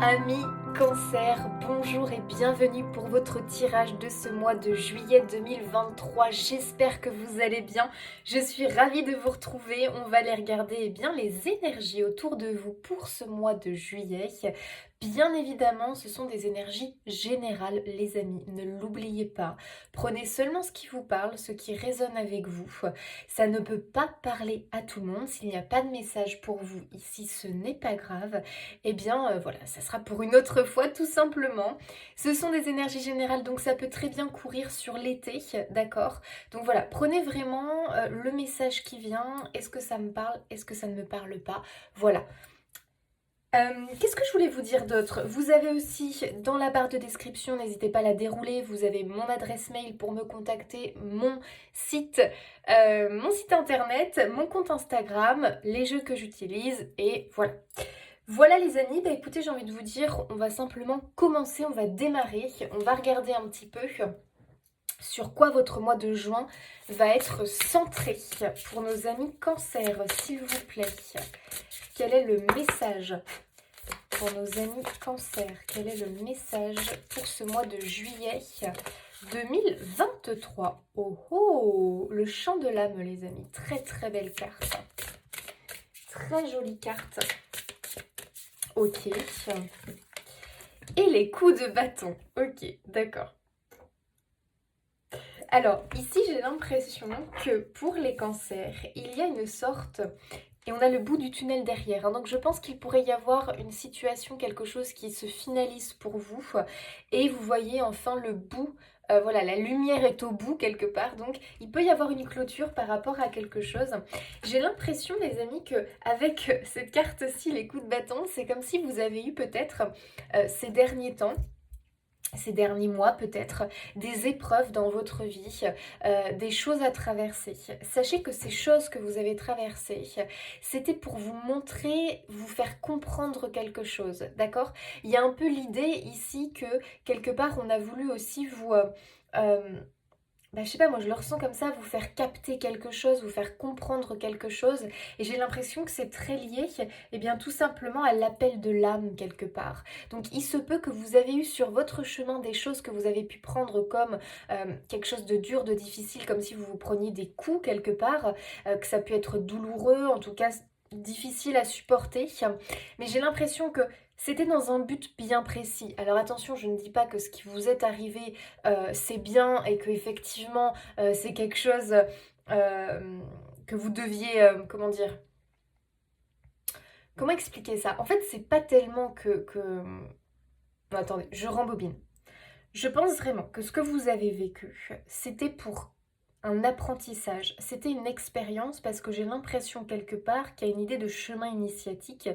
Amis Cancer, bonjour et bienvenue pour votre tirage de ce mois de juillet 2023. J'espère que vous allez bien. Je suis ravie de vous retrouver. On va aller regarder les énergies autour de vous pour ce mois de juillet. Bien évidemment, ce sont des énergies générales, les amis. Ne l'oubliez pas. Prenez seulement ce qui vous parle, ce qui résonne avec vous. Ça ne peut pas parler à tout le monde. S'il n'y a pas de message pour vous ici, ce n'est pas grave. Voilà, ça sera pour une autre fois tout simplement. Ce sont des énergies générales, donc ça peut très bien courir sur l'été, d'accord? Donc voilà, prenez vraiment le message qui vient. Est-ce que ça me parle? Est-ce que ça ne me parle pas? Voilà. Qu'est-ce que je voulais vous dire d'autre? Vous avez aussi dans la barre de description, n'hésitez pas à la dérouler, vous avez mon adresse mail pour me contacter, site, mon site internet, mon compte Instagram, les jeux que j'utilise et voilà. Voilà les amis, écoutez, j'ai envie de vous dire, on va simplement commencer, on va démarrer, on va regarder un petit peu sur quoi votre mois de juin va être centré pour nos amis Cancer, s'il vous plaît. Quel est le message pour nos amis Cancer? Quel est le message pour ce mois de juillet 2023? Oh oh, le chant de l'âme les amis, très très belle carte. Très jolie carte. Ok. Et les coups de bâton. Ok, d'accord. Alors, ici, j'ai l'impression que pour les cancers, il y a une sorte... Et on a le bout du tunnel derrière. Donc, je pense qu'il pourrait y avoir une situation, quelque chose qui se finalise pour vous. Et vous voyez enfin le bout. Voilà, la lumière est au bout quelque part. Donc, il peut y avoir une clôture par rapport à quelque chose. J'ai l'impression, les amis, que avec cette carte-ci, les coups de bâton, c'est comme si vous avez eu peut-être ces derniers temps, ces derniers mois peut-être, des épreuves dans votre vie, des choses à traverser. Sachez que ces choses que vous avez traversées, c'était pour vous montrer, vous faire comprendre quelque chose, d'accord? Il y a un peu l'idée ici que quelque part on a voulu aussi vous... je sais pas, moi je le ressens comme ça, vous faire capter quelque chose, vous faire comprendre quelque chose. Et j'ai l'impression que c'est très lié, tout simplement à l'appel de l'âme quelque part. Donc il se peut que vous avez eu sur votre chemin des choses que vous avez pu prendre comme quelque chose de dur, de difficile, comme si vous vous preniez des coups quelque part, que ça peut être douloureux, en tout cas difficile à supporter. Mais j'ai l'impression que c'était dans un but bien précis. Alors attention, je ne dis pas que ce qui vous est arrivé c'est bien et que effectivement c'est quelque chose que vous deviez, comment dire, comment expliquer ça? En fait, c'est pas tellement que... Non, attendez, je rembobine. Je pense vraiment que ce que vous avez vécu, c'était pour un apprentissage, c'était une expérience parce que j'ai l'impression quelque part qu'il y a une idée de chemin initiatique,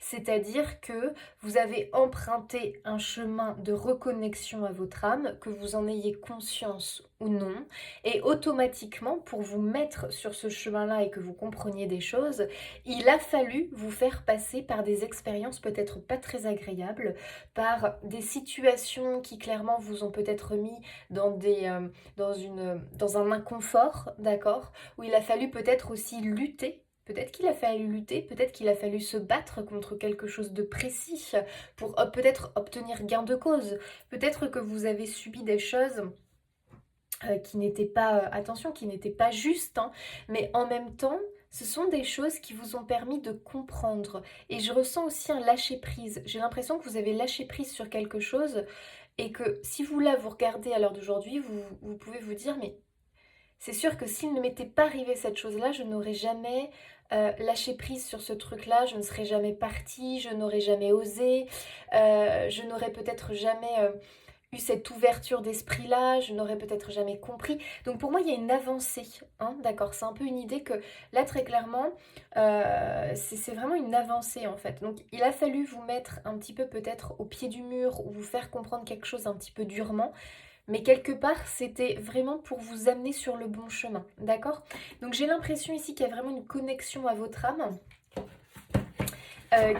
c'est-à-dire que vous avez emprunté un chemin de reconnexion à votre âme, que vous en ayez conscience ou non, et automatiquement pour vous mettre sur ce chemin-là et que vous compreniez des choses, il a fallu vous faire passer par des expériences peut-être pas très agréables, par des situations qui clairement vous ont peut-être mis dans dans un inconfort, d'accord, où il a fallu peut-être aussi lutter. Peut-être qu'il a fallu lutter, peut-être qu'il a fallu se battre contre quelque chose de précis pour peut-être obtenir gain de cause. Peut-être que vous avez subi des choses qui n'étaient pas, attention, qui n'étaient pas justes, hein, mais en même temps, ce sont des choses qui vous ont permis de comprendre. Et je ressens aussi un lâcher-prise. J'ai l'impression que vous avez lâché prise sur quelque chose et que si vous là, vous regardez à l'heure d'aujourd'hui, vous pouvez vous dire, mais c'est sûr que s'il ne m'était pas arrivé cette chose-là, je n'aurais jamais lâché prise sur ce truc-là, je ne serais jamais partie, je n'aurais jamais osé, je n'aurais peut-être jamais eu cette ouverture d'esprit-là, je n'aurais peut-être jamais compris. Donc pour moi, il y a une avancée, hein, d'accord? C'est un peu une idée que là, très clairement, c'est vraiment une avancée en fait. Donc il a fallu vous mettre un petit peu peut-être au pied du mur ou vous faire comprendre quelque chose un petit peu durement. Mais quelque part, c'était vraiment pour vous amener sur le bon chemin, d'accord? Donc j'ai l'impression ici qu'il y a vraiment une connexion à votre âme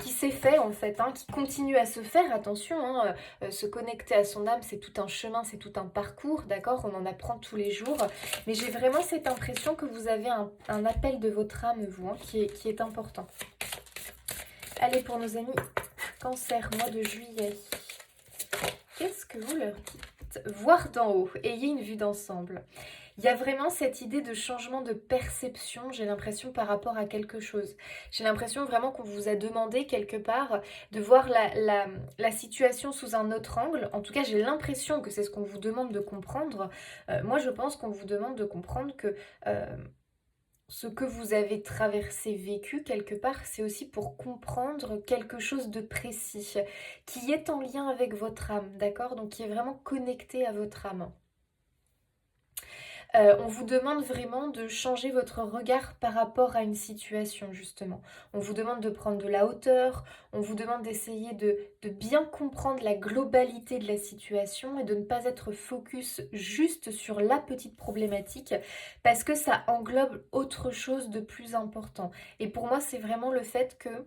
qui s'est fait en fait, hein, qui continue à se faire, attention, hein, se connecter à son âme, c'est tout un chemin, c'est tout un parcours, d'accord? On en apprend tous les jours, mais j'ai vraiment cette impression que vous avez un appel de votre âme, vous, hein, qui est important. Allez, pour nos amis Cancer, mois de juillet. Qu'est-ce que vous leur dites? Voir d'en haut, ayez une vue d'ensemble. Il y a vraiment cette idée de changement de perception, j'ai l'impression, par rapport à quelque chose. J'ai l'impression vraiment qu'on vous a demandé quelque part de voir la situation sous un autre angle. En tout cas, j'ai l'impression que c'est ce qu'on vous demande de comprendre. Moi, je pense qu'on vous demande de comprendre que ce que vous avez traversé, vécu quelque part, c'est aussi pour comprendre quelque chose de précis, qui est en lien avec votre âme, d'accord? Donc qui est vraiment connecté à votre âme. On vous demande vraiment de changer votre regard par rapport à une situation, justement. On vous demande de prendre de la hauteur, on vous demande d'essayer de bien comprendre la globalité de la situation et de ne pas être focus juste sur la petite problématique parce que ça englobe autre chose de plus important. Et pour moi, c'est vraiment le fait que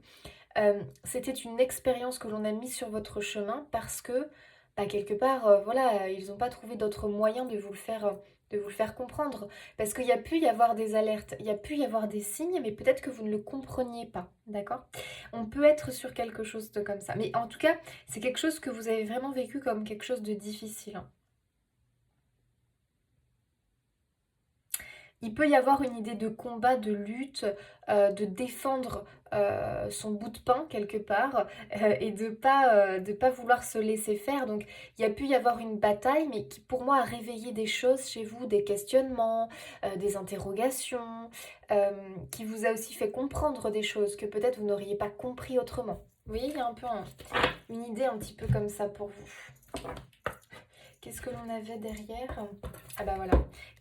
c'était une expérience que l'on a mise sur votre chemin parce que, bah, quelque part, voilà, ils n'ont pas trouvé d'autre moyen de vous le faire comprendre. Parce qu'il y a pu y avoir des alertes, il y a pu y avoir des signes, mais peut-être que vous ne le compreniez pas, d'accord? On peut être sur quelque chose de comme ça. Mais en tout cas, c'est quelque chose que vous avez vraiment vécu comme quelque chose de difficile, hein. Il peut y avoir une idée de combat, de lutte, de défendre son bout de pain quelque part et de pas vouloir se laisser faire. Donc il y a pu y avoir une bataille, mais qui pour moi a réveillé des choses chez vous, des questionnements, des interrogations, qui vous a aussi fait comprendre des choses que peut-être vous n'auriez pas compris autrement. Vous voyez, il y a un peu une idée un petit peu comme ça pour vous. Qu'est-ce que l'on avait derrière? Ah bah voilà,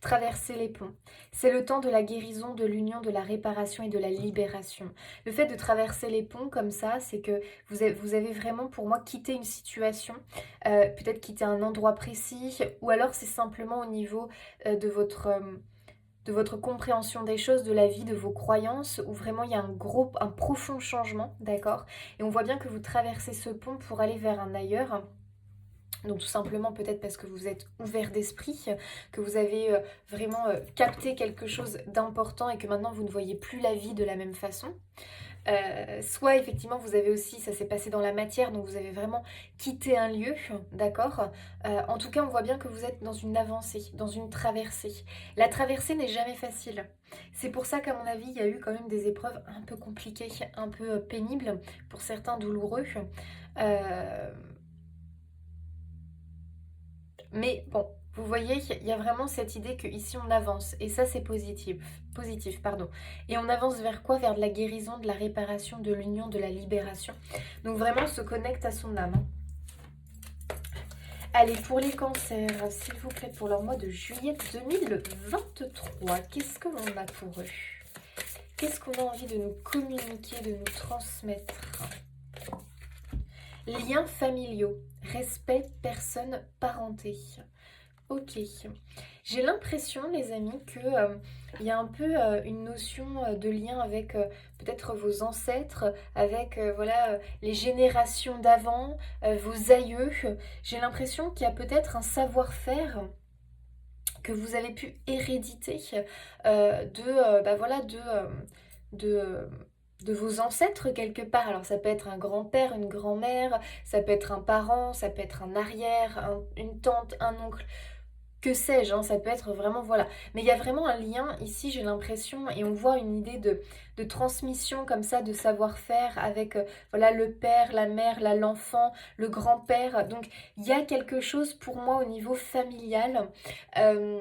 traverser les ponts. C'est le temps de la guérison, de l'union, de la réparation et de la libération. Le fait de traverser les ponts comme ça, c'est que vous avez vraiment pour moi quitté une situation, peut-être quitté un endroit précis, ou alors c'est simplement au niveau de votre compréhension des choses, de la vie, de vos croyances, où vraiment il y a un profond changement, d'accord? Et on voit bien que vous traversez ce pont pour aller vers un ailleurs. Donc tout simplement peut-être parce que vous êtes ouvert d'esprit, que vous avez vraiment capté quelque chose d'important et que maintenant vous ne voyez plus la vie de la même façon. Soit effectivement vous avez aussi, ça s'est passé dans la matière, donc vous avez vraiment quitté un lieu, d'accord. En tout cas on voit bien que vous êtes dans une avancée, dans une traversée. La traversée n'est jamais facile. C'est pour ça qu'à mon avis il y a eu quand même des épreuves un peu compliquées, un peu pénibles, pour certains douloureux. Euh, Mais bon, vous voyez, il y a vraiment cette idée que ici on avance et ça c'est positif, positif, pardon. Et on avance vers quoi? Vers de la guérison, de la réparation, de l'union, de la libération. Donc vraiment on se connecte à son âme, hein. Allez, pour les cancers, s'il vous plaît, pour leur mois de juillet 2023, qu'est-ce que l'on a pour eux? Qu'est-ce qu'on a envie de nous communiquer, de nous transmettre? Liens familiaux, respect, personne, parenté. Ok. J'ai l'impression, les amis, que il y a un peu une notion de lien avec peut-être vos ancêtres, avec voilà les générations d'avant, vos aïeux. J'ai l'impression qu'il y a peut-être un savoir-faire que vous avez pu héréditer bah voilà, de, de vos ancêtres quelque part. Alors ça peut être un grand-père, une grand-mère, ça peut être un parent, ça peut être un arrière, une tante, un oncle, que sais-je, hein, ça peut être vraiment, voilà. Mais il y a vraiment un lien ici, j'ai l'impression, et on voit une idée de transmission comme ça, de savoir-faire avec, voilà, le père, la mère, l'enfant, le grand-père. Donc, il y a quelque chose pour moi au niveau familial. Euh,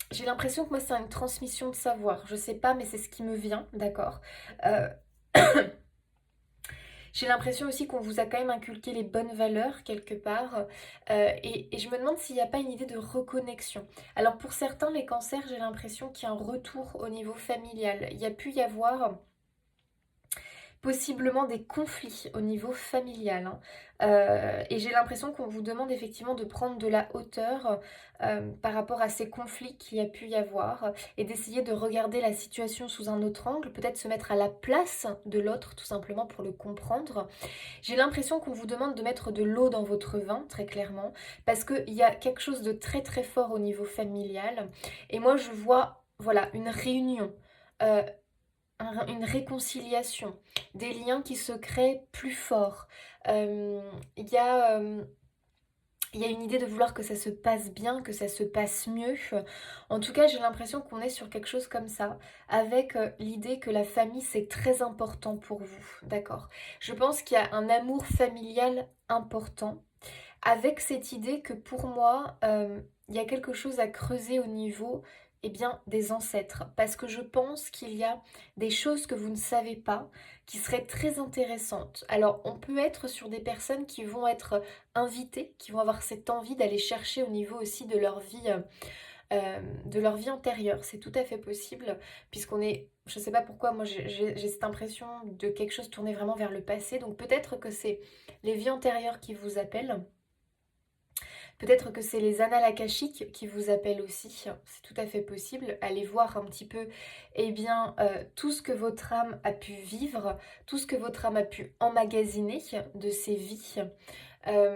j'ai l'impression que moi, c'est une transmission de savoir. Je sais pas, mais c'est ce qui me vient, d'accord? Euh, J'ai l'impression aussi qu'on vous a quand même inculqué les bonnes valeurs quelque part. Et je me demande s'il n'y a pas une idée de reconnexion. Alors pour certains, les cancers, j'ai l'impression qu'il y a un retour au niveau familial. Il y a pu y avoir possiblement des conflits au niveau familial, hein. Et j'ai l'impression qu'on vous demande effectivement de prendre de la hauteur par rapport à ces conflits qu'il y a pu y avoir et d'essayer de regarder la situation sous un autre angle, peut-être se mettre à la place de l'autre tout simplement pour le comprendre. J'ai l'impression qu'on vous demande de mettre de l'eau dans votre vin, très clairement, parce qu'il y a quelque chose de très très fort au niveau familial. Et moi je vois, voilà, une réunion. Euh, une réconciliation, des liens qui se créent plus forts. Il y a... il y a une idée de vouloir que ça se passe bien, que ça se passe mieux. En tout cas, j'ai l'impression qu'on est sur quelque chose comme ça, avec l'idée que la famille, c'est très important pour vous, d'accord? Je pense qu'il y a un amour familial important, avec cette idée que pour moi, il y a quelque chose à creuser au niveau eh bien, des ancêtres. Parce que je pense qu'il y a des choses que vous ne savez pas qui seraient très intéressantes. Alors, on peut être sur des personnes qui vont être invitées, qui vont avoir cette envie d'aller chercher au niveau aussi de leur vie antérieure. C'est tout à fait possible, puisqu'on est... Je ne sais pas pourquoi, moi j'ai cette impression de quelque chose tourné vraiment vers le passé. Donc peut-être que c'est les vies antérieures qui vous appellent. Peut-être que c'est les annales akashiques qui vous appellent aussi, c'est tout à fait possible. Allez voir un petit peu eh bien, tout ce que votre âme a pu vivre, tout ce que votre âme a pu emmagasiner de ses vies. Euh,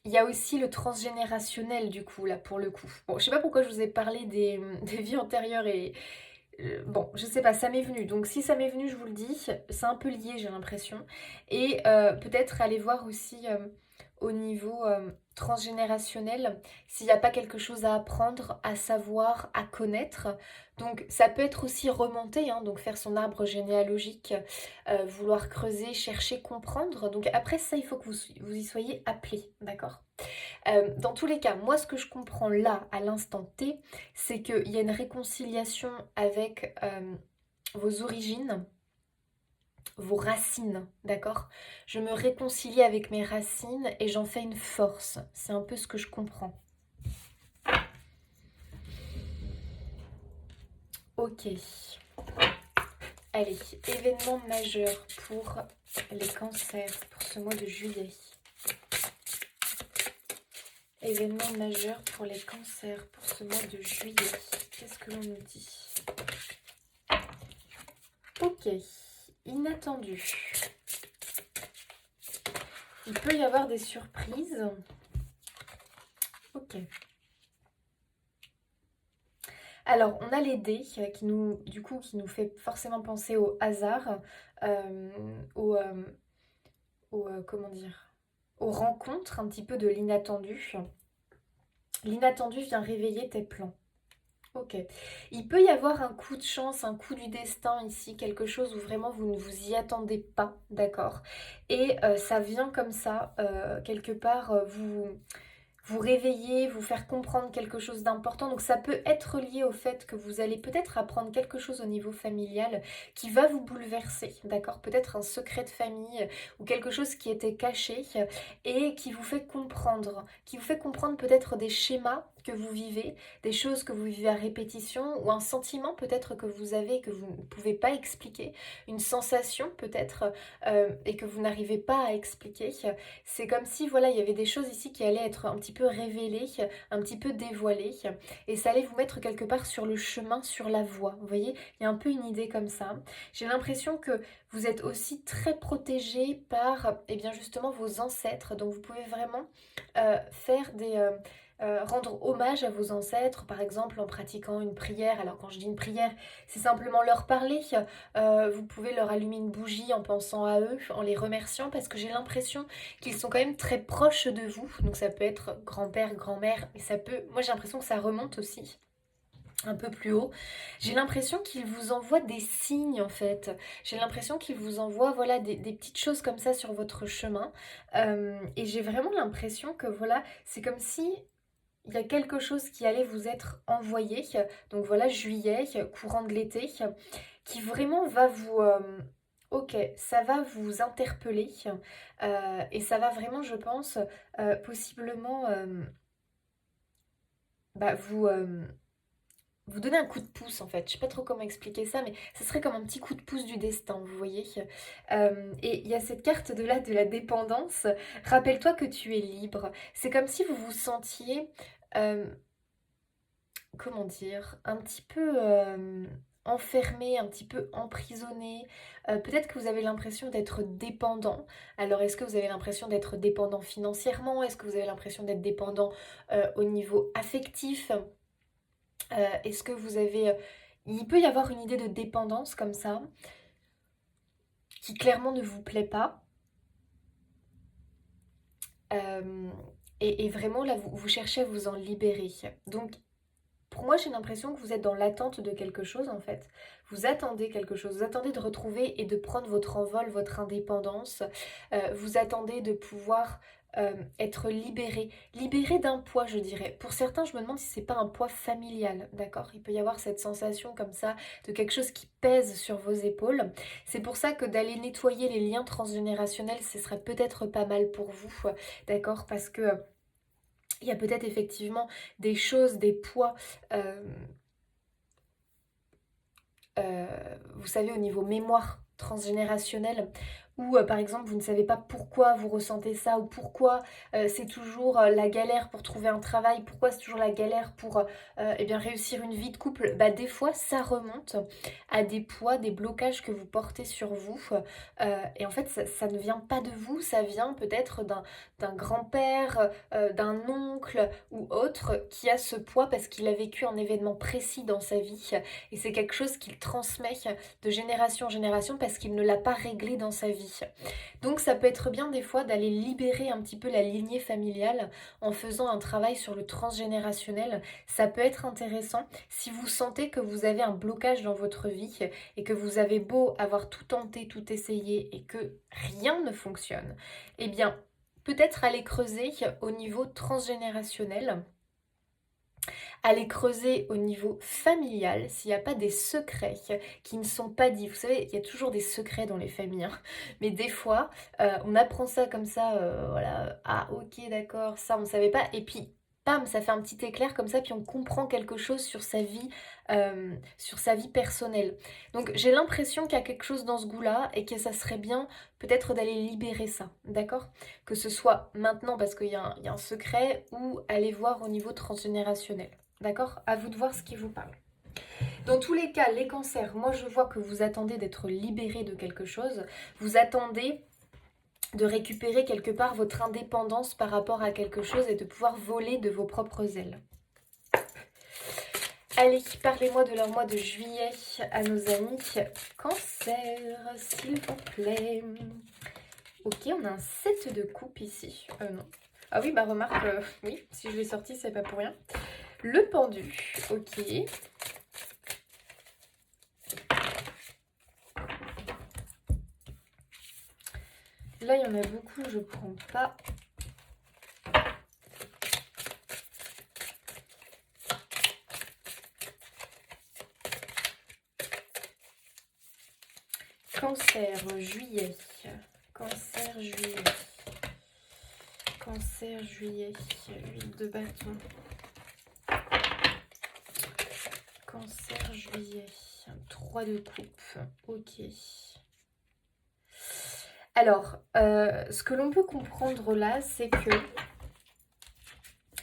il y a aussi le transgénérationnel du coup, là, pour le coup. Bon, je sais pas pourquoi je vous ai parlé des vies antérieures et... bon, je sais pas, ça m'est venu. Donc si ça m'est venu, je vous le dis, c'est un peu lié, j'ai l'impression. Et peut-être aller voir aussi au niveau transgénérationnel s'il n'y a pas quelque chose à apprendre, à savoir, à connaître. Donc ça peut être aussi remonter, hein, donc faire son arbre généalogique, vouloir creuser, chercher, comprendre. Donc après ça, il faut que vous y soyez appelé, d'accord? Dans tous les cas, moi ce que je comprends là, à l'instant T, c'est qu'il y a une réconciliation avec vos origines, vos racines, d'accord? Je me réconcilie avec mes racines et j'en fais une force. C'est un peu ce que je comprends. Ok. Allez, événement majeur pour les cancers pour ce mois de juillet. Événement majeur pour les cancers pour ce mois de juillet. Qu'est-ce que l'on nous dit? Ok, inattendu. Il peut y avoir des surprises. Ok. Alors, on a les dés qui nous, du coup, qui nous fait forcément penser au hasard, au, comment dire, aux rencontres un petit peu de l'inattendu. L'inattendu vient réveiller tes plans. Ok. Il peut y avoir un coup de chance, un coup du destin ici, quelque chose où vraiment vous ne vous y attendez pas, d'accord? Et ça vient comme ça, quelque part, vous réveiller, vous faire comprendre quelque chose d'important. Donc ça peut être lié au fait que vous allez peut-être apprendre quelque chose au niveau familial qui va vous bouleverser, d'accord? Peut-être un secret de famille ou quelque chose qui était caché et qui vous fait comprendre peut-être des schémas que vous vivez, des choses que vous vivez à répétition ou un sentiment peut-être que vous avez que vous ne pouvez pas expliquer, une sensation peut-être et que vous n'arrivez pas à expliquer. C'est comme si voilà, il y avait des choses ici qui allaient être un petit peu révélées, un petit peu dévoilées et ça allait vous mettre quelque part sur le chemin, sur la voie. Vous voyez, il y a un peu une idée comme ça. J'ai l'impression que vous êtes aussi très protégé par eh bien justement vos ancêtres. Donc vous pouvez vraiment faire des rendre hommage à vos ancêtres, par exemple en pratiquant une prière. Alors quand je dis une prière, c'est simplement leur parler. Vous pouvez leur allumer une bougie en pensant à eux, en les remerciant, parce que j'ai l'impression qu'ils sont quand même très proches de vous. Donc ça peut être grand-père, grand-mère, mais ça peut... Moi j'ai l'impression que ça remonte aussi un peu plus haut. J'ai l'impression qu'ils vous envoient des signes en fait. J'ai l'impression qu'ils vous envoient voilà, des petites choses comme ça sur votre chemin. Et j'ai vraiment l'impression que voilà, c'est comme si il y a quelque chose qui allait vous être envoyé, donc voilà, juillet, courant de l'été, qui vraiment va vous... ok, ça va vous interpeller et ça va vraiment, je pense, possiblement vous, vous donner un coup de pouce en fait. Je sais pas trop comment expliquer ça, mais ce serait comme un petit coup de pouce du destin, vous voyez. Et il y a cette carte de là de la dépendance. Rappelle-toi que tu es libre. C'est comme si vous vous sentiez... euh, comment dire, un petit peu enfermé, un petit peu emprisonné. Peut-être que vous avez l'impression d'être dépendant. Alors, est-ce que vous avez l'impression d'être dépendant financièrement? Est-ce que vous avez l'impression d'être dépendant au niveau affectif? Est-ce que vous avez Il peut y avoir une idée de dépendance comme ça, qui clairement ne vous plaît pas. Euh, et vraiment, là, vous cherchez à vous en libérer. Donc, pour moi, j'ai l'impression que vous êtes dans l'attente de quelque chose, en fait. Vous attendez quelque chose. Vous attendez de retrouver et de prendre votre envol, votre indépendance. Vous attendez de pouvoir être libéré. Libéré d'un poids, je dirais. Pour certains, je me demande si c'est pas un poids familial, d'accord? Il peut y avoir cette sensation comme ça de quelque chose qui pèse sur vos épaules. C'est pour ça que d'aller nettoyer les liens transgénérationnels, ce serait peut-être pas mal pour vous, d'accord? Parce que il y a peut-être effectivement des choses, des poids, euh, vous savez, au niveau mémoire transgénérationnelle, où par exemple vous ne savez pas pourquoi vous ressentez ça, ou pourquoi c'est toujours la galère pour trouver un travail, pourquoi c'est toujours la galère pour eh bien, réussir une vie de couple, bah, des fois ça remonte à des poids, des blocages que vous portez sur vous. Et en fait ça ne vient pas de vous, ça vient peut-être d'un grand-père, d'un oncle ou autre qui a ce poids parce qu'il a vécu un événement précis dans sa vie et c'est quelque chose qu'il transmet de génération en génération parce qu'il ne l'a pas réglé dans sa vie. Donc ça peut être bien des fois d'aller libérer un petit peu la lignée familiale en faisant un travail sur le transgénérationnel. Ça peut être intéressant si vous sentez que vous avez un blocage dans votre vie et que vous avez beau avoir tout tenté, tout essayé et que rien ne fonctionne. Eh bien, peut-être aller creuser au niveau transgénérationnel, aller creuser au niveau familial s'il n'y a pas des secrets qui ne sont pas dits. Vous savez, il y a toujours des secrets dans les familles, hein. Mais des fois, on apprend ça comme ça, voilà, ah ok d'accord, ça on ne savait pas, et puis pam, ça fait un petit éclair comme ça, puis on comprend quelque chose sur sa vie personnelle. Donc j'ai l'impression qu'il y a quelque chose dans ce goût-là et que ça serait bien peut-être d'aller libérer ça, d'accord? Que ce soit maintenant parce qu'il y a un secret ou aller voir au niveau transgénérationnel. D'accord? À vous de voir ce qui vous parle. Dans tous les cas, les cancers, moi je vois que vous attendez d'être libéré de quelque chose. Vous attendez de récupérer quelque part votre indépendance par rapport à quelque chose et de pouvoir voler de vos propres ailes. Allez, parlez-moi de leur mois de juillet à nos amis cancer, s'il vous plaît. Ok, on a un 7 de coupe ici. Non. Ah oui, bah remarque, oui, si je l'ai sorti, c'est pas pour rien. Le pendu, ok. Là, il y en a beaucoup, je prends pas. Cancer, juillet. Cancer, juillet. Cancer, juillet. 8 de bâton. Cancer, juillet. 3 de coupe. Ok. Alors, ce que l'on peut comprendre là, c'est que,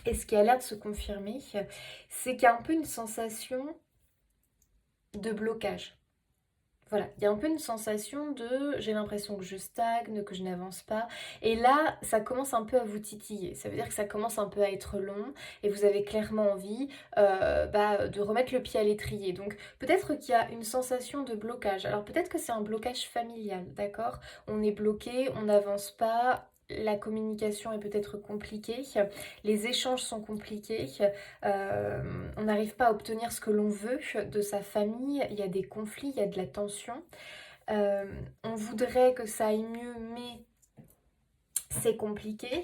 et ce qui a l'air de se confirmer, c'est qu'il y a un peu une sensation de blocage. Voilà, il y a un peu une sensation de j'ai l'impression que je stagne, que je n'avance pas. Et là, ça commence un peu à vous titiller. Ça veut dire que ça commence un peu à être long et vous avez clairement envie de remettre le pied à l'étrier. Donc peut-être qu'il y a une sensation de blocage. Alors peut-être que c'est un blocage familial, d'accord? On est bloqué, on n'avance pas. La communication est peut-être compliquée, les échanges sont compliqués, on n'arrive pas à obtenir ce que l'on veut de sa famille, il y a des conflits, il y a de la tension. On voudrait que ça aille mieux, mais c'est compliqué.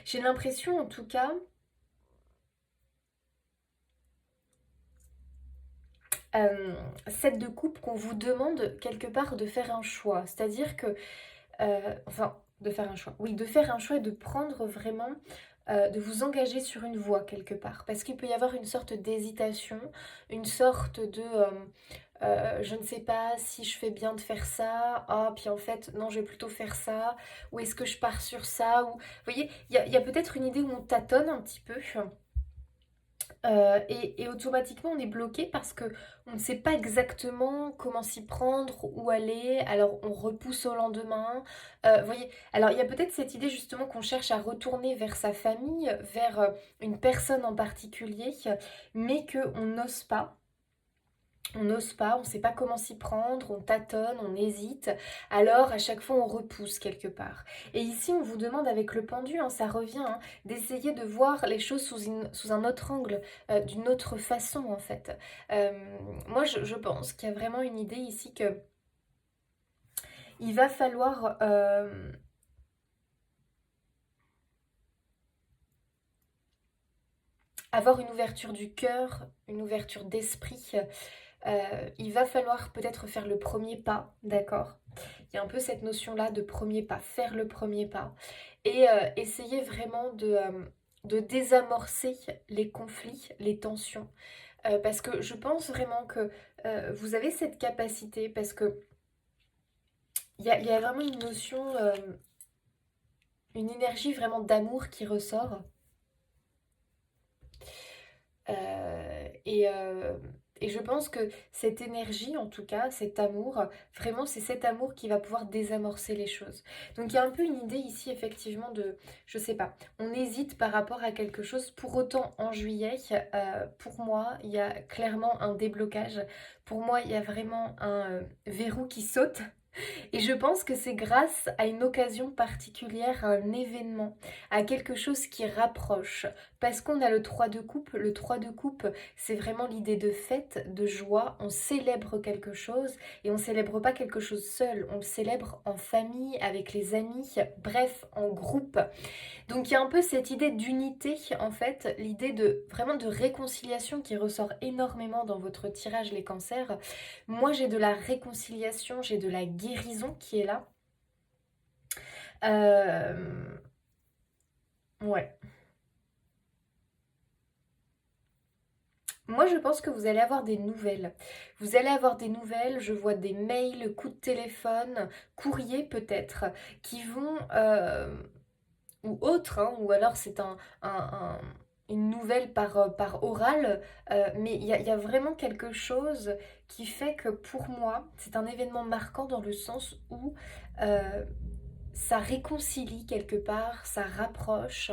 J'ai l'impression en tout cas, 7 de coupe, qu'on vous demande quelque part de faire un choix. C'est-à-dire que, de faire un choix. Oui, de faire un choix et de prendre vraiment de vous engager sur une voie quelque part. Parce qu'il peut y avoir une sorte d'hésitation, une sorte de je ne sais pas si je fais bien de faire ça, ah puis en fait non je vais plutôt faire ça, ou est-ce que je pars sur ça, ou vous voyez, il y a peut-être une idée où on tâtonne un petit peu. Et automatiquement on est bloqué parce que on ne sait pas exactement comment s'y prendre, où aller, alors on repousse au lendemain. Vous voyez, alors il y a peut-être cette idée justement qu'on cherche à retourner vers sa famille, vers une personne en particulier, mais qu'on n'ose pas. On n'ose pas, on ne sait pas comment s'y prendre, on tâtonne, on hésite, alors à chaque fois on repousse quelque part. Et ici on vous demande avec le pendu, hein, ça revient, hein, d'essayer de voir les choses sous un autre angle, d'une autre façon en fait. Euh, Moi je pense qu'il y a vraiment une idée ici que il va falloir avoir une ouverture du cœur, une ouverture d'esprit. Il va falloir peut-être faire le premier pas, d'accord? Il y a un peu cette notion-là de premier pas, faire le premier pas. Et essayer vraiment de désamorcer les conflits, les tensions. Parce que je pense vraiment que vous avez cette capacité, parce que il y a vraiment une notion, une énergie vraiment d'amour qui ressort. Euh, et, euh, et je pense que cette énergie, en tout cas, cet amour, vraiment, c'est cet amour qui va pouvoir désamorcer les choses. Donc il y a un peu une idée ici, effectivement, de, je sais pas, on hésite par rapport à quelque chose. Pour autant, en juillet, pour moi, il y a clairement un déblocage. Pour moi, il y a vraiment un verrou qui saute. Et je pense que c'est grâce à une occasion particulière, à un événement, à quelque chose qui rapproche. Parce qu'on a le 3 de coupe. Le 3 de coupe, c'est vraiment l'idée de fête, de joie. On célèbre quelque chose et on célèbre pas quelque chose seul. On le célèbre en famille, avec les amis, bref, en groupe. Donc il y a un peu cette idée d'unité en fait, l'idée de vraiment de réconciliation qui ressort énormément dans votre tirage les cancers. Moi j'ai de la réconciliation, j'ai de la guérison qui est là. Euh, Ouais. Moi, je pense que vous allez avoir des nouvelles. Vous allez avoir des nouvelles, je vois des mails, coups de téléphone, courriers peut-être, qui vont ou autre, hein, ou alors c'est une nouvelle par oral, mais il y a vraiment quelque chose qui fait que pour moi, c'est un événement marquant dans le sens où euh, ça réconcilie quelque part, ça rapproche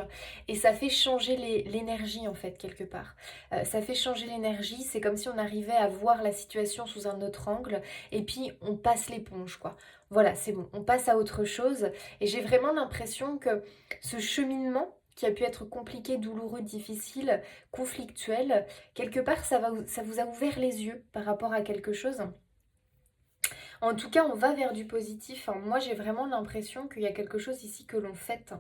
et ça fait changer l'énergie en fait quelque part. Ça fait changer l'énergie, c'est comme si on arrivait à voir la situation sous un autre angle et puis on passe l'éponge quoi. Voilà, c'est bon, on passe à autre chose et j'ai vraiment l'impression que ce cheminement qui a pu être compliqué, douloureux, difficile, conflictuel, quelque part ça vous a ouvert les yeux par rapport à quelque chose. En tout cas, on va vers du positif, hein. Moi, j'ai vraiment l'impression qu'il y a quelque chose ici que l'on fête.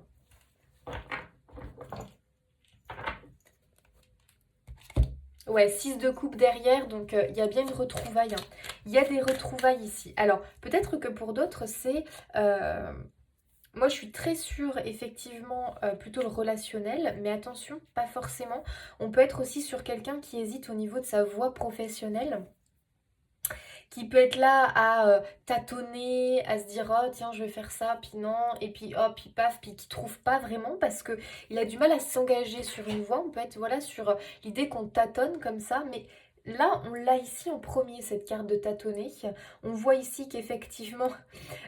Ouais, 6 de coupe derrière, donc il y a bien une retrouvaille, hein. Il y a des retrouvailles ici. Alors, peut-être que pour d'autres, c'est... moi, je suis très sûre, effectivement, plutôt le relationnel, mais attention, pas forcément. On peut être aussi sur quelqu'un qui hésite au niveau de sa voie professionnelle, qui peut être là à tâtonner, à se dire oh tiens je vais faire ça, puis non, et puis hop, puis paf, puis qui trouve pas vraiment parce que il a du mal à s'engager sur une voie. On peut être voilà sur l'idée qu'on tâtonne comme ça, mais là on l'a ici en premier cette carte de tâtonner. On voit ici qu'effectivement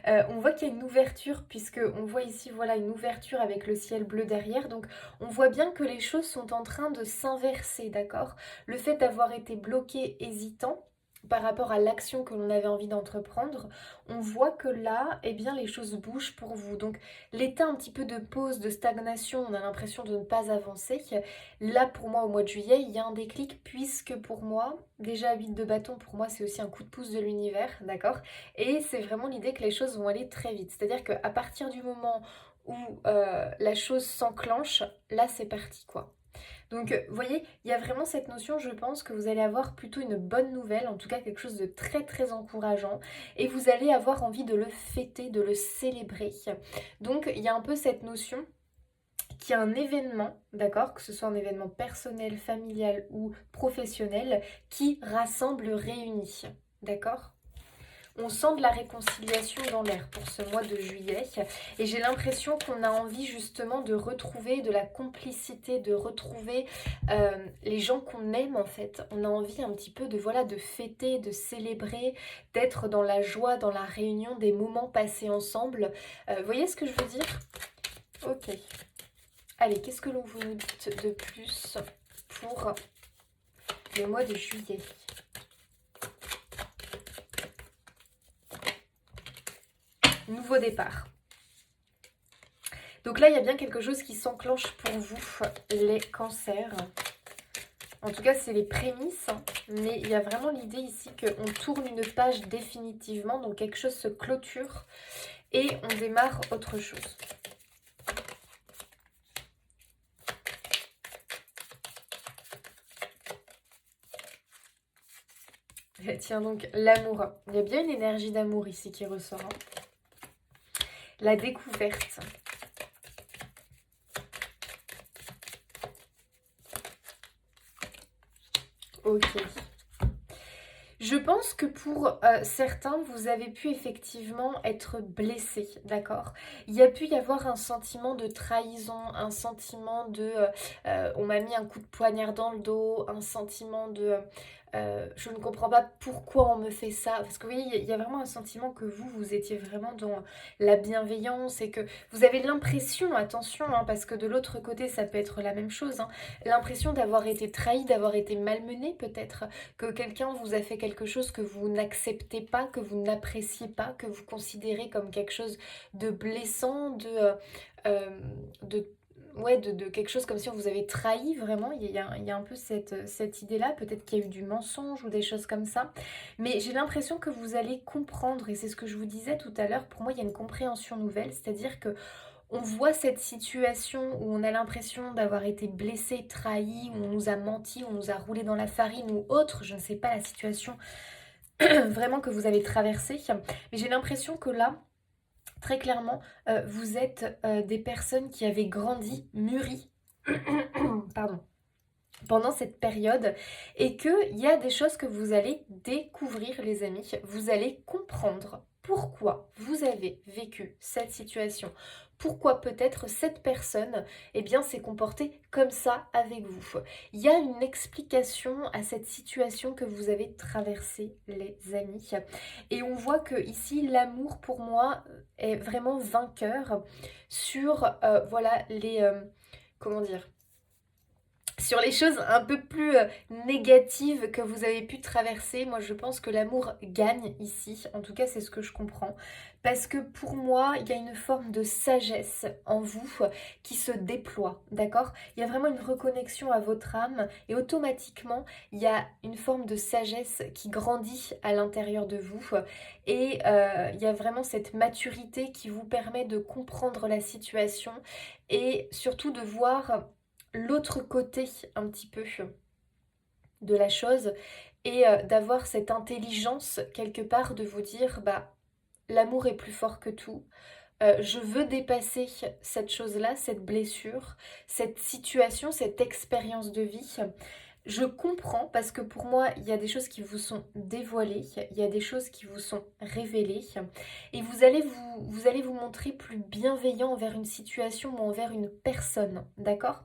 on voit qu'il y a une ouverture puisque on voit ici voilà une ouverture avec le ciel bleu derrière, donc on voit bien que les choses sont en train de s'inverser, d'accord? Le fait d'avoir été bloqué, hésitant par rapport à l'action que l'on avait envie d'entreprendre, on voit que là, eh bien, les choses bougent pour vous. Donc, l'état un petit peu de pause, de stagnation, on a l'impression de ne pas avancer. Là, pour moi, au mois de juillet, il y a un déclic puisque pour moi, déjà 8 de bâton, pour moi, c'est aussi un coup de pouce de l'univers, d'accord? Et c'est vraiment l'idée que les choses vont aller très vite. C'est-à-dire qu'à partir du moment où la chose s'enclenche, là, c'est parti, quoi. Donc, vous voyez, il y a vraiment cette notion, je pense, que vous allez avoir plutôt une bonne nouvelle, en tout cas quelque chose de très très encourageant, et vous allez avoir envie de le fêter, de le célébrer. Donc, il y a un peu cette notion qu'il y a un événement, d'accord, que ce soit un événement personnel, familial ou professionnel, qui rassemble, réunit, d'accord? On sent de la réconciliation dans l'air pour ce mois de juillet et j'ai l'impression qu'on a envie justement de retrouver de la complicité, de retrouver les gens qu'on aime en fait. On a envie un petit peu de voilà de fêter, de célébrer, d'être dans la joie, dans la réunion, des moments passés ensemble. Vous voyez ce que je veux dire? Ok. Allez, qu'est-ce que l'on vous nous dit de plus pour le mois de juillet? Nouveau départ. Donc là, il y a bien quelque chose qui s'enclenche pour vous, les cancers. En tout cas, c'est les prémices, hein, mais il y a vraiment l'idée ici qu'on tourne une page définitivement, donc quelque chose se clôture et on démarre autre chose. Tiens donc, l'amour. Il y a bien une énergie d'amour ici qui ressort. Hein. La découverte. Ok. Je pense que pour certains, vous avez pu effectivement être blessés, d'accord? Il y a pu y avoir un sentiment de trahison, un sentiment de on m'a mis un coup de poignard dans le dos, un sentiment de je ne comprends pas pourquoi on me fait ça. Parce que oui, il y a vraiment un sentiment que vous étiez vraiment dans la bienveillance et que vous avez l'impression, attention, hein, parce que de l'autre côté, ça peut être la même chose, hein, l'impression d'avoir été trahi, d'avoir été malmené peut-être, que quelqu'un vous a fait quelque chose que vous n'acceptez pas, que vous n'appréciez pas, que vous considérez comme quelque chose de blessant, euh, de ouais, de quelque chose comme si on vous avait trahi vraiment. Il y a un peu cette idée-là. Peut-être qu'il y a eu du mensonge ou des choses comme ça. Mais j'ai l'impression que vous allez comprendre, et c'est ce que je vous disais tout à l'heure, pour moi il y a une compréhension nouvelle, c'est-à-dire que on voit cette situation où on a l'impression d'avoir été blessé, trahi, où on nous a menti, où on nous a roulé dans la farine ou autre, je ne sais pas la situation vraiment que vous avez traversée. Mais j'ai l'impression que là, très clairement, vous êtes des personnes qui avaient grandi, mûri, pardon, pendant cette période et qu'il y a des choses que vous allez découvrir les amis, vous allez comprendre pourquoi vous avez vécu cette situation, pourquoi peut-être cette personne eh bien, s'est comportée comme ça avec vous. Il y a une explication à cette situation que vous avez traversée les amis et on voit que ici l'amour pour moi est vraiment vainqueur sur voilà les comment dire sur les choses un peu plus négatives que vous avez pu traverser, moi je pense que l'amour gagne ici, en tout cas c'est ce que je comprends, parce que pour moi il y a une forme de sagesse en vous qui se déploie, d'accord? Il y a vraiment une reconnexion à votre âme et automatiquement il y a une forme de sagesse qui grandit à l'intérieur de vous et il y a vraiment cette maturité qui vous permet de comprendre la situation et surtout de voir l'autre côté un petit peu de la chose et d'avoir cette intelligence quelque part de vous dire bah l'amour est plus fort que tout. Je veux dépasser cette chose-là, cette blessure, cette situation, cette expérience de vie. Je comprends parce que pour moi, il y a des choses qui vous sont dévoilées, il y a des choses qui vous sont révélées et vous allez vous montrer plus bienveillant envers une situation ou envers une personne, d'accord?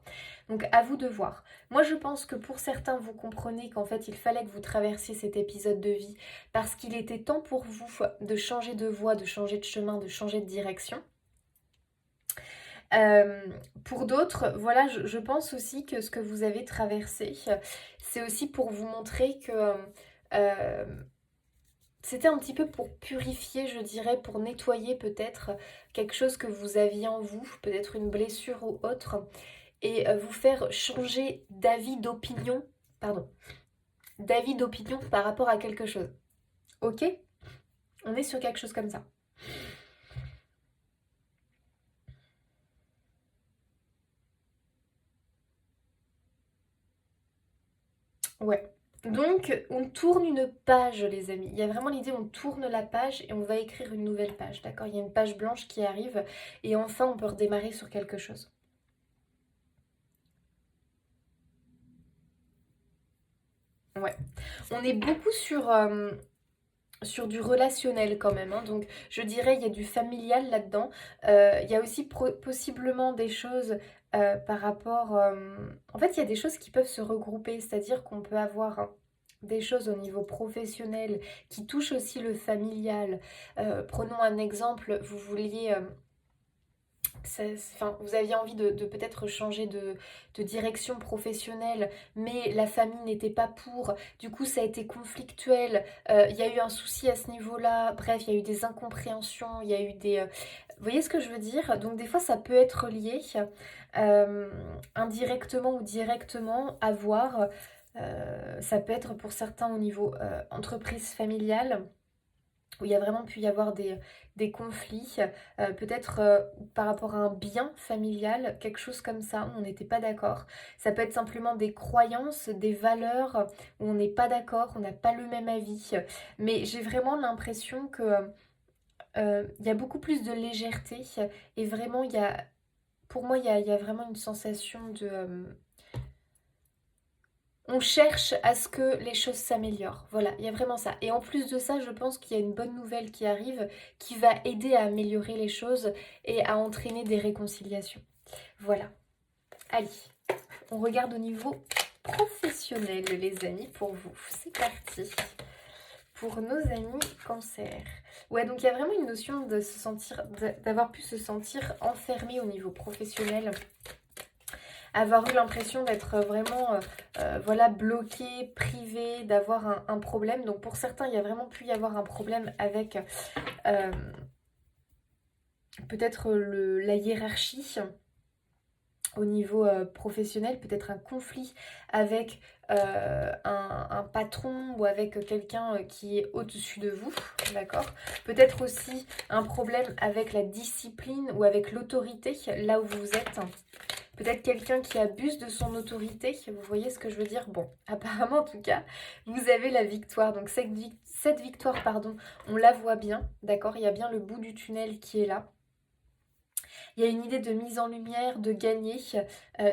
Donc à vous de voir. Moi je pense que pour certains, vous comprenez qu'en fait il fallait que vous traversiez cet épisode de vie parce qu'il était temps pour vous de changer de voie, de changer de chemin, de changer de direction. Euh, pour d'autres, voilà, je pense aussi que ce que vous avez traversé, c'est aussi pour vous montrer que euh, c'était un petit peu pour purifier, je dirais, pour nettoyer peut-être quelque chose que vous aviez en vous, peut-être une blessure ou autre, et vous faire changer d'avis, d'opinion, pardon, d'avis, d'opinion par rapport à quelque chose. Ok? On est sur quelque chose comme ça. Ouais. Donc, on tourne une page, les amis. Il y a vraiment l'idée, on tourne la page et on va écrire une nouvelle page, d'accord? Il y a une page blanche qui arrive et enfin, on peut redémarrer sur quelque chose. Ouais. On est beaucoup sur du relationnel quand même, hein. Donc, je dirais, il y a du familial là-dedans. Il y a aussi possiblement des choses par rapport... En fait, il y a des choses qui peuvent se regrouper, c'est-à-dire qu'on peut avoir... des choses au niveau professionnel qui touchent aussi le familial. Prenons un exemple, vous vouliez Enfin, vous aviez envie de peut-être changer de direction professionnelle, mais la famille n'était pas pour. Du coup, ça a été conflictuel. Il y a eu un souci à ce niveau-là. Bref, il y a eu des incompréhensions. Il y a eu des... Vous voyez ce que je veux dire? Donc, des fois, ça peut être lié euh, indirectement ou directement à voir. Ça peut être pour certains au niveau entreprise familiale où il y a vraiment pu y avoir des conflits, peut-être par rapport à un bien familial, quelque chose comme ça, où on n'était pas d'accord. Ça peut être simplement des croyances, des valeurs, où on n'est pas d'accord, on n'a pas le même avis. Mais j'ai vraiment l'impression que il y a beaucoup plus de légèreté et vraiment, pour moi, il y a vraiment une sensation de... on cherche à ce que les choses s'améliorent. Voilà, il y a vraiment ça. Et en plus de ça, je pense qu'il y a une bonne nouvelle qui arrive qui va aider à améliorer les choses et à entraîner des réconciliations. Voilà. Allez, on regarde au niveau professionnel, les amis, pour vous. C'est parti. Pour nos amis cancer. Ouais, donc il y a vraiment une notion de se sentir, d'avoir pu se sentir enfermé au niveau professionnel, avoir eu l'impression d'être vraiment voilà, bloqué, privé, d'avoir un problème. Donc pour certains, il y a vraiment pu y avoir un problème avec euh, peut-être la hiérarchie au niveau professionnel, peut-être un conflit avec un patron ou avec quelqu'un qui est au-dessus de vous, d'accord? Peut-être aussi un problème avec la discipline ou avec l'autorité, là où vous êtes. Peut-être quelqu'un qui abuse de son autorité, vous voyez ce que je veux dire? Bon, apparemment en tout cas, vous avez la victoire. Donc cette victoire, pardon, on la voit bien, d'accord? Il y a bien le bout du tunnel qui est là. Il y a une idée de mise en lumière, de gagner,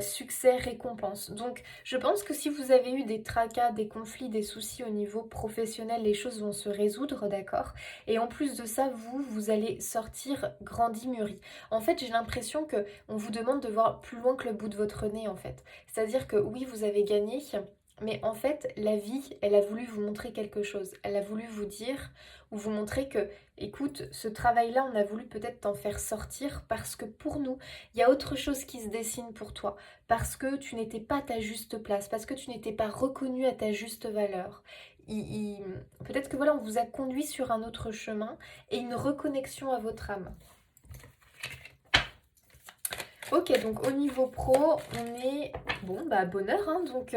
succès, récompense. Donc je pense que si vous avez eu des tracas, des conflits, des soucis au niveau professionnel, les choses vont se résoudre, d'accord? Et en plus de ça, vous allez sortir grandi, mûri. En fait, j'ai l'impression que on vous demande de voir plus loin que le bout de votre nez, en fait. C'est-à-dire que oui, vous avez gagné, mais en fait, la vie, elle a voulu vous montrer quelque chose. Elle a voulu vous dire ou vous montrer que, écoute, ce travail-là, on a voulu peut-être t'en faire sortir parce que pour nous, il y a autre chose qui se dessine pour toi. Parce que tu n'étais pas à ta juste place, parce que tu n'étais pas reconnu à ta juste valeur. Peut-être que voilà, on vous a conduit sur un autre chemin et une reconnexion à votre âme. Ok, donc au niveau pro, on est... Bon, bah bonheur, hein, donc...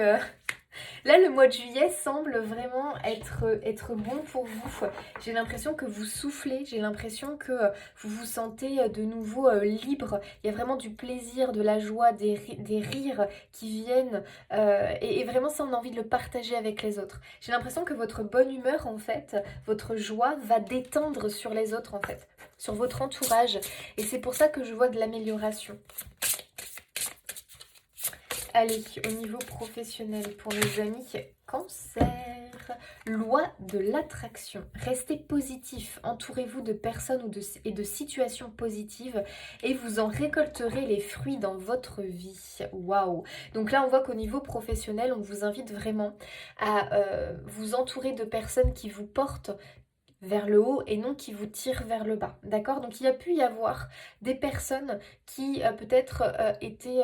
Là, le mois de juillet semble vraiment être bon pour vous. J'ai l'impression que vous soufflez, j'ai l'impression que vous vous sentez de nouveau libre. Il y a vraiment du plaisir, de la joie, des rires qui viennent. Et vraiment, ça, on a envie de le partager avec les autres. J'ai l'impression que votre bonne humeur, en fait, votre joie va déteindre sur les autres, en fait, sur votre entourage. Et c'est pour ça que je vois de l'amélioration. Allez, au niveau professionnel, pour nos amis cancer, loi de l'attraction. Restez positif, entourez-vous de personnes et de situations positives et vous en récolterez les fruits dans votre vie. Waouh! Donc là, on voit qu'au niveau professionnel, on vous invite vraiment à vous entourer de personnes qui vous portent vers le haut et non qui vous tire vers le bas. D'accord? Donc il y a pu y avoir des personnes qui peut-être étaient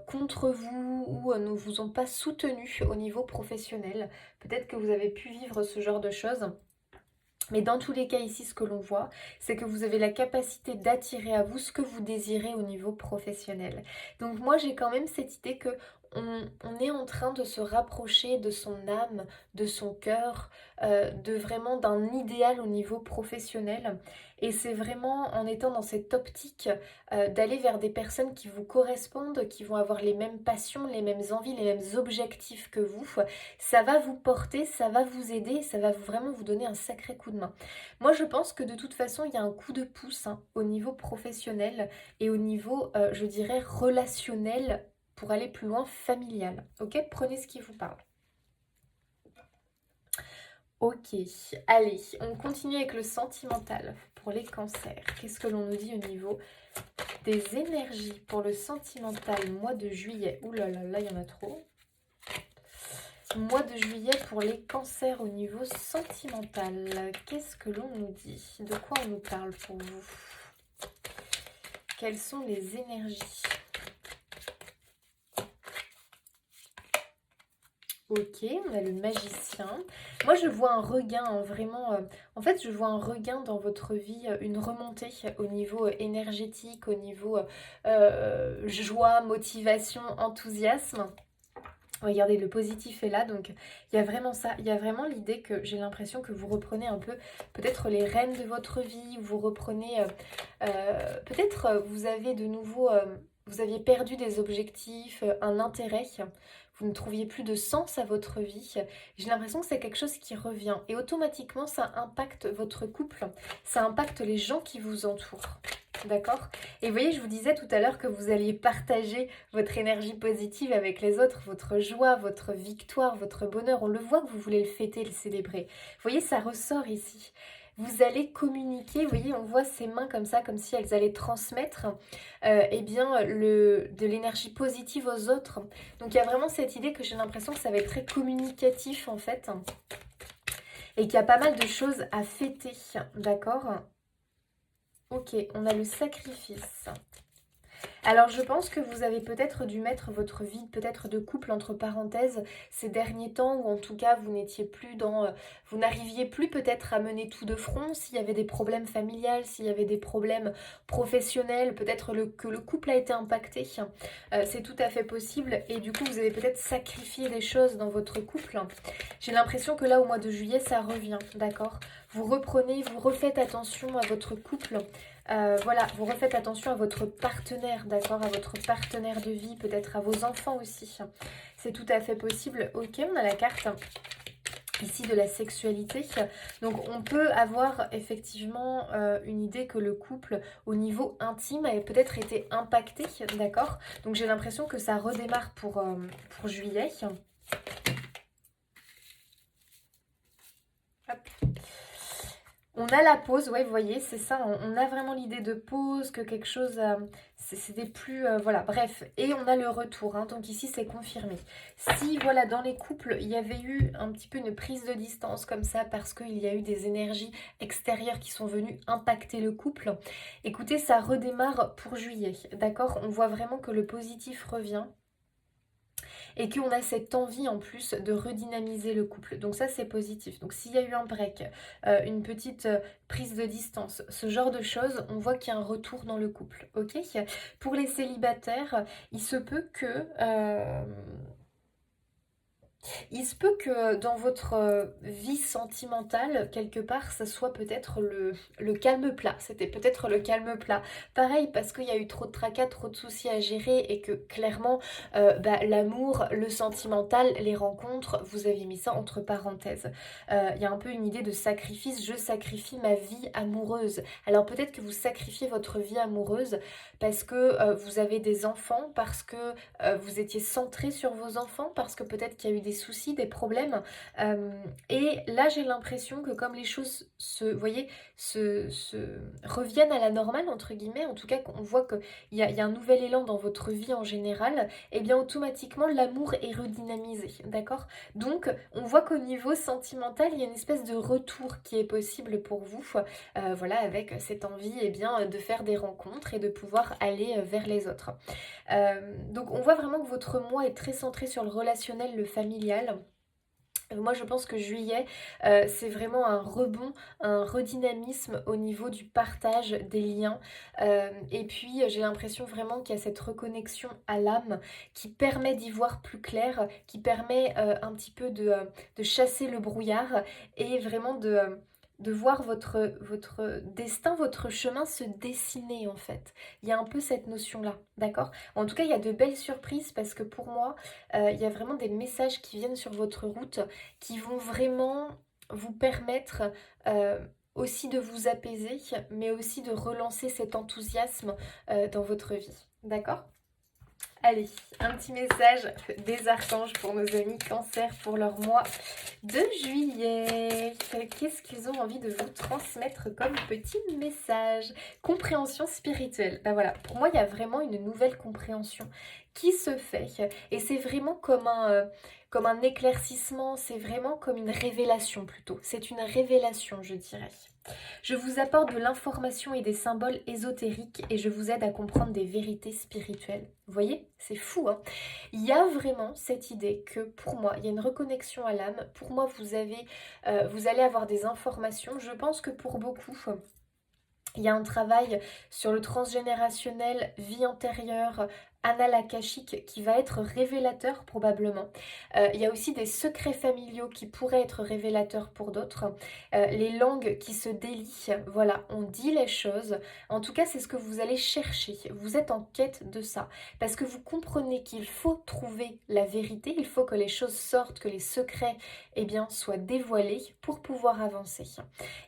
contre vous ou ne vous ont pas soutenu au niveau professionnel. Peut-être que vous avez pu vivre ce genre de choses. Mais dans tous les cas ici, ce que l'on voit, c'est que vous avez la capacité d'attirer à vous ce que vous désirez au niveau professionnel. Donc moi, j'ai quand même cette idée que on est en train de se rapprocher de son âme, de son cœur, de vraiment d'un idéal au niveau professionnel. Et c'est vraiment en étant dans cette optique d'aller vers des personnes qui vous correspondent, qui vont avoir les mêmes passions, les mêmes envies, les mêmes objectifs que vous. Ça va vous porter, ça va vous aider, ça va vraiment vous donner un sacré coup de main. Moi, je pense que de toute façon, il y a un coup de pouce hein, au niveau professionnel et au niveau, je dirais, relationnel pour aller plus loin, familial. Ok? Prenez ce qui vous parle. Ok, allez, on continue avec le sentimental pour les cancers. Qu'est-ce que l'on nous dit au niveau des énergies pour le sentimental mois de juillet? Ouh là là, là il y en a trop. Mois de juillet pour les cancers au niveau sentimental. Qu'est-ce que l'on nous dit? De quoi on nous parle pour vous? Quelles sont les énergies? Ok, on a le magicien. Moi, je vois un regain, hein, vraiment. En fait, je vois un regain dans votre vie, une remontée au niveau énergétique, au niveau joie, motivation, enthousiasme. Regardez, le positif est là, donc il y a vraiment ça. Il y a vraiment l'idée que j'ai l'impression que vous reprenez un peu, peut-être les rênes de votre vie, vous reprenez, peut-être vous avez de nouveau, vous aviez perdu des objectifs, un intérêt, vous ne trouviez plus de sens à votre vie. J'ai l'impression que c'est quelque chose qui revient et automatiquement ça impacte votre couple, ça impacte les gens qui vous entourent. D'accord? Et vous voyez, je vous disais tout à l'heure que vous alliez partager votre énergie positive avec les autres, votre joie, votre victoire, votre bonheur. On le voit que vous voulez le fêter, le célébrer. Vous voyez, ça ressort ici. Vous allez communiquer, vous voyez, on voit ces mains comme ça, comme si elles allaient transmettre eh bien, de l'énergie positive aux autres. Donc il y a vraiment cette idée que j'ai l'impression que ça va être très communicatif en fait. Et qu'il y a pas mal de choses à fêter, d'accord? Ok, on a le sacrifice. Alors je pense que vous avez peut-être dû mettre votre vie peut-être de couple entre parenthèses ces derniers temps, ou en tout cas vous n'étiez plus dans, vous n'arriviez plus peut-être à mener tout de front, s'il y avait des problèmes familiales, s'il y avait des problèmes professionnels, peut-être que le couple a été impacté, c'est tout à fait possible et du coup vous avez peut-être sacrifié des choses dans votre couple. J'ai l'impression que là au mois de juillet ça revient, d'accord? Vous reprenez, vous refaites attention à votre couple. Voilà, vous refaites attention à votre partenaire, d'accord, à votre partenaire de vie, peut-être à vos enfants aussi. C'est tout à fait possible. Ok, on a la carte ici de la sexualité. Donc on peut avoir effectivement une idée que le couple au niveau intime avait peut-être été impacté, d'accord. Donc j'ai l'impression que ça redémarre pour juillet. Hop. On a la pause, ouais, vous voyez, c'est ça, on a vraiment l'idée de pause, que quelque chose, c'était plus, voilà, bref. Et on a le retour, hein, donc ici c'est confirmé. Si, voilà, dans les couples, il y avait eu un petit peu une prise de distance comme ça, parce qu'il y a eu des énergies extérieures qui sont venues impacter le couple, écoutez, ça redémarre pour juillet, d'accord? On voit vraiment que le positif revient. Et qu'on a cette envie en plus de redynamiser le couple. Donc ça c'est positif. Donc s'il y a eu un break, une petite prise de distance, ce genre de choses, on voit qu'il y a un retour dans le couple. Ok. Pour les célibataires, il se peut que il se peut que dans votre vie sentimentale, quelque part, ça soit peut-être le calme plat. C'était peut-être le calme plat. Pareil, parce qu'il y a eu trop de tracas, trop de soucis à gérer et que clairement, l'amour, le sentimental, les rencontres, vous aviez mis ça entre parenthèses. Il y a un peu une idée de sacrifice. Je sacrifie ma vie amoureuse. Alors peut-être que vous sacrifiez votre vie amoureuse parce que vous avez des enfants, parce que vous étiez centré sur vos enfants, parce que peut-être qu'il y a eu des soucis, des problèmes. Et là, j'ai l'impression que comme les choses vous voyez, se reviennent à la normale, entre guillemets, en tout cas, qu'on voit qu'il y a un nouvel élan dans votre vie en général, et bien automatiquement, l'amour est redynamisé, d'accord? Donc, on voit qu'au niveau sentimental, il y a une espèce de retour qui est possible pour vous, voilà, avec cette envie, eh bien, de faire des rencontres et de pouvoir aller vers les autres. Donc on voit vraiment que votre mois est très centré sur le relationnel, le familial. Moi je pense que juillet c'est vraiment un rebond, un redynamisme au niveau du partage des liens. Et puis j'ai l'impression vraiment qu'il y a cette reconnexion à l'âme qui permet d'y voir plus clair, qui permet un petit peu de chasser le brouillard et vraiment de voir votre destin, votre chemin se dessiner en fait. Il y a un peu cette notion-là, d'accord? En tout cas, il y a de belles surprises parce que pour moi, il y a vraiment des messages qui viennent sur votre route qui vont vraiment vous permettre aussi de vous apaiser, mais aussi de relancer cet enthousiasme dans votre vie, d'accord? Allez, un petit message des archanges pour nos amis Cancer pour leur mois de juillet. Qu'est-ce qu'ils ont envie de vous transmettre comme petit message? Compréhension spirituelle. Ben voilà, pour moi, il y a vraiment une nouvelle compréhension qui se fait. Et c'est vraiment comme un éclaircissement, c'est vraiment comme une révélation plutôt. C'est une révélation, je dirais. Je vous apporte de l'information et des symboles ésotériques et je vous aide à comprendre des vérités spirituelles. Vous voyez, c'est fou, hein? Il y a vraiment cette idée que pour moi, il y a une reconnexion à l'âme. Pour moi, vous allez avoir des informations. Je pense que pour beaucoup, il y a un travail sur le transgénérationnel, vie antérieure, anal akashique qui va être révélateur probablement. Il y a aussi des secrets familiaux qui pourraient être révélateurs pour d'autres. Les langues qui se délient, voilà, on dit les choses. En tout cas, c'est ce que vous allez chercher. Vous êtes en quête de ça. Parce que vous comprenez qu'il faut trouver la vérité, il faut que les choses sortent, que les secrets eh bien, soient dévoilés pour pouvoir avancer.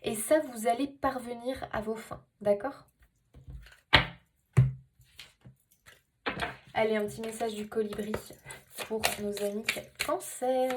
Et ça, vous allez parvenir à vos fins, d'accord? Allez, un petit message du colibri pour nos amis Cancer.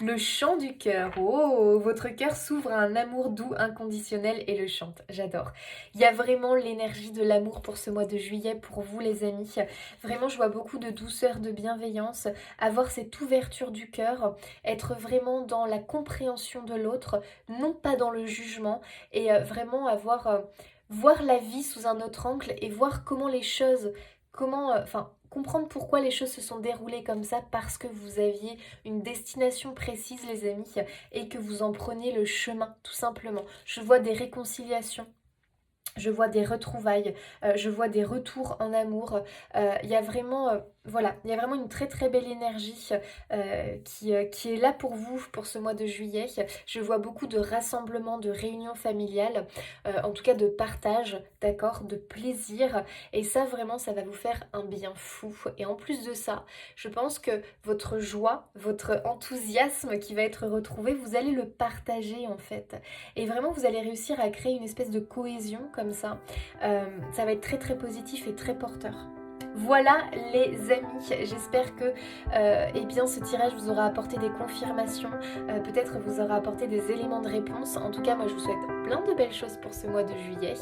Le chant du cœur. Oh, votre cœur s'ouvre à un amour doux, inconditionnel et le chante. J'adore. Il y a vraiment l'énergie de l'amour pour ce mois de juillet, pour vous les amis. Vraiment, je vois beaucoup de douceur, de bienveillance. Avoir cette ouverture du cœur, être vraiment dans la compréhension de l'autre, non pas dans le jugement. Et vraiment voir la vie sous un autre angle et voir comment les choses, comprendre pourquoi les choses se sont déroulées comme ça parce que vous aviez une destination précise les amis et que vous en preniez le chemin tout simplement. Je vois des réconciliations. Je vois des retrouvailles, je vois des retours en amour. Il y a vraiment, voilà, il y a vraiment une très très belle énergie qui est là pour vous pour ce mois de juillet. Je vois beaucoup de rassemblements, de réunions familiales, en tout cas de partage, d'accord, de plaisir. Et ça vraiment, ça va vous faire un bien fou. Et en plus de ça, je pense que votre joie, votre enthousiasme qui va être retrouvé, vous allez le partager en fait. Et vraiment, vous allez réussir à créer une espèce de cohésion comme ça. Ça va être très très positif et très porteur. Voilà les amis, j'espère que eh bien, ce tirage vous aura apporté des confirmations, peut-être vous aura apporté des éléments de réponse. En tout cas, moi je vous souhaite plein de belles choses pour ce mois de juillet.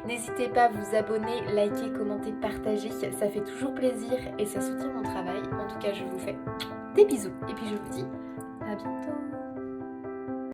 N'hésitez pas à vous abonner, liker, commenter, partager, ça fait toujours plaisir et ça soutient mon travail. En tout cas, je vous fais des bisous et puis je vous dis à bientôt.